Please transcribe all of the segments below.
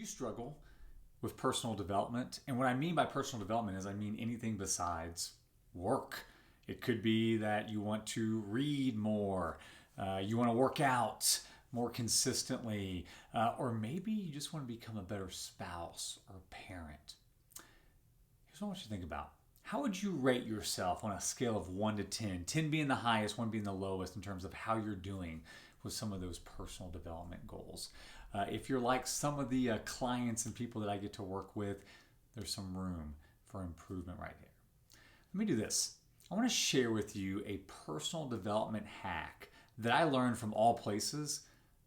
you struggle with personal development? And what I mean by personal development is I mean anything besides work. It could be that you want to read more, you want to work out more consistently, or maybe you just want to become a better spouse or parent. Here's what I want you to think about. How would you rate yourself on a scale of 1 to 10? 10 being the highest, 1 being the lowest in terms of how you're doing with some of those personal development goals. If you're like some of the clients and people that I get to work with, there's some room for improvement right there. Let me do this. I want to share with you a personal development hack that I learned from all places,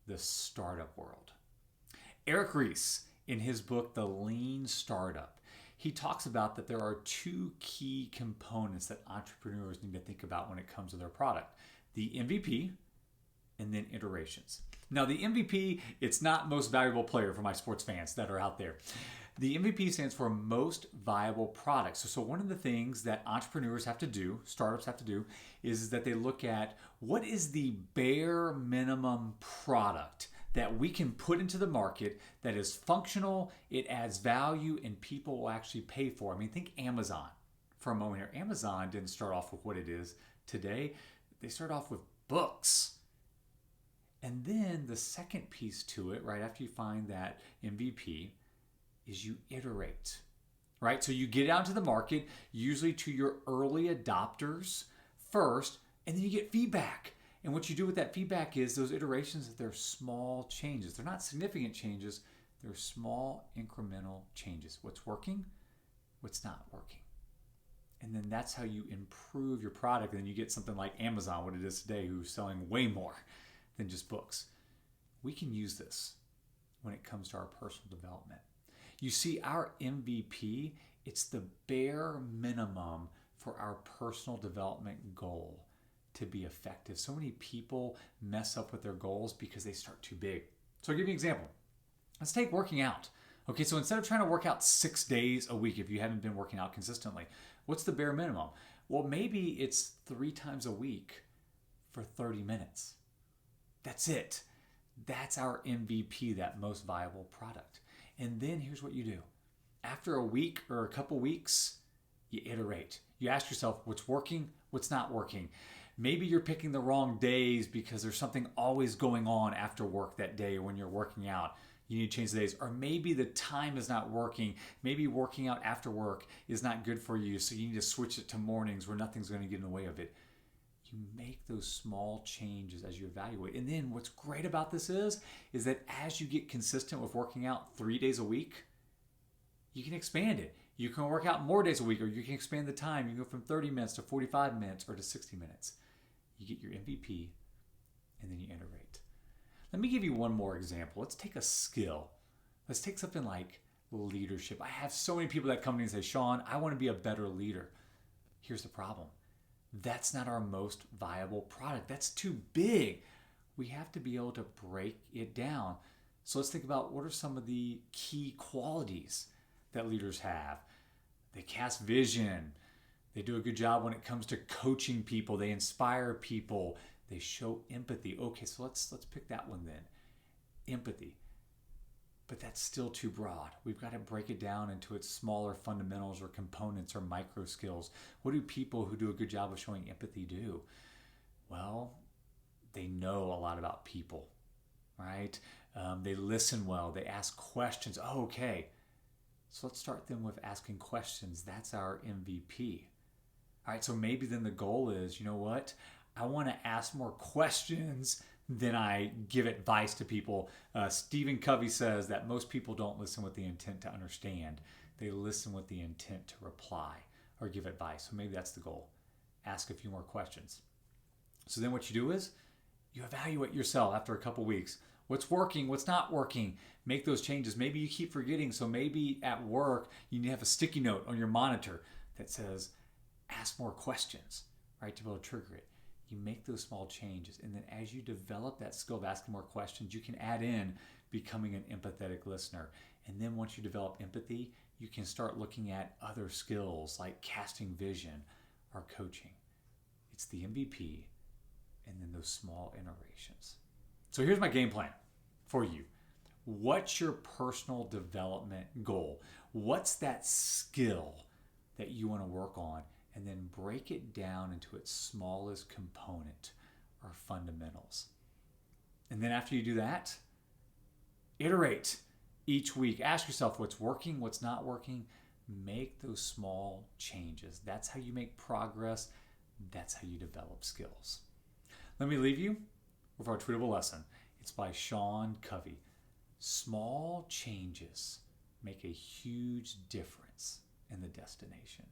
the startup world. Eric Ries, in his book, The Lean Startup, he talks about that there are two key components that entrepreneurs need to think about when it comes to their product: the MVP and then iterations. Now, the MVP, it's not most valuable player for my sports fans that are out there. The MVP stands for most viable product. So one of the things that entrepreneurs have to do, startups have to do, is that they look at what is the bare minimum product that we can put into the market that is functional, it adds value, and people will actually pay for. I mean, think Amazon for a moment here. Amazon didn't start off with what it is today. They started off with books. And then the second piece to it, right after you find that MVP, is you iterate, right? So you get out to the market, usually to your early adopters first, and then you get feedback. And what you do with that feedback is those iterations, they're small changes. They're not significant changes. They're small incremental changes. What's working, what's not working. And then that's how you improve your product. And then you get something like Amazon, what it is today, who's selling way more than just books. We can use this when it comes to our personal development. You see, our MVP, it's the bare minimum for our personal development goal to be effective. So many people mess up with their goals because they start too big. So I'll give you an example. Let's take working out. Okay, so instead of trying to work out 6 days a week if you haven't been working out consistently, what's the bare minimum? Well, maybe it's 3 times a week for 30 minutes. That's it. That's our MVP, that most viable product. And then here's what you do. After a week or a couple weeks, you iterate. You ask yourself what's working, what's not working. Maybe you're picking the wrong days because there's something always going on after work that day or when you're working out. You need to change the days. Or maybe the time is not working. Maybe working out after work is not good for you, so you need to switch it to mornings where nothing's going to get in the way of it. You make those small changes as you evaluate. And then what's great about this is that as you get consistent with working out 3 days a week, you can expand it. You can work out more days a week, or you can expand the time. You can go from 30 minutes to 45 minutes or to 60 minutes. You get your MVP, and then you iterate. Let me give you one more example. Let's take a skill. Let's take something like leadership. I have so many people that come to me and say, Shawn, I want to be a better leader. Here's the problem. That's not our most viable product. That's too big. We have to be able to break it down. So let's think about what are some of the key qualities that leaders have. They cast vision. They do a good job when it comes to coaching people. They inspire people. They show empathy. Okay, so let's pick that one then. Empathy. But that's still too broad. We've got to break it down into its smaller fundamentals or components or micro skills. What do people who do a good job of showing empathy do? Well, they know a lot about people, right? They listen well. They ask questions. Oh, okay. So let's start then with asking questions. That's our MVP. All right, so maybe then the goal is, you know what? I want to ask more questions than I give advice to people. Stephen Covey says that most people don't listen with the intent to understand. They listen with the intent to reply or give advice. So maybe that's the goal. Ask a few more questions. So then what you do is you evaluate yourself after a couple weeks. What's working? What's not working? Make those changes. Maybe you keep forgetting. So maybe at work, you need to have a sticky note on your monitor that says, ask more questions, right? To be able to trigger it. You make those small changes. And then as you develop that skill of asking more questions, you can add in becoming an empathetic listener. And then once you develop empathy, you can start looking at other skills like casting vision or coaching. It's the MVP and then those small iterations. So here's my game plan for you. What's your personal development goal? What's that skill that you want to work on? And then break it down into its smallest component or fundamentals. And then after you do that, iterate each week. Ask yourself what's working, what's not working. Make those small changes. That's how you make progress. That's how you develop skills. Let me leave you with our tweetable lesson. It's by Shawn. Small changes make a huge difference in the destination.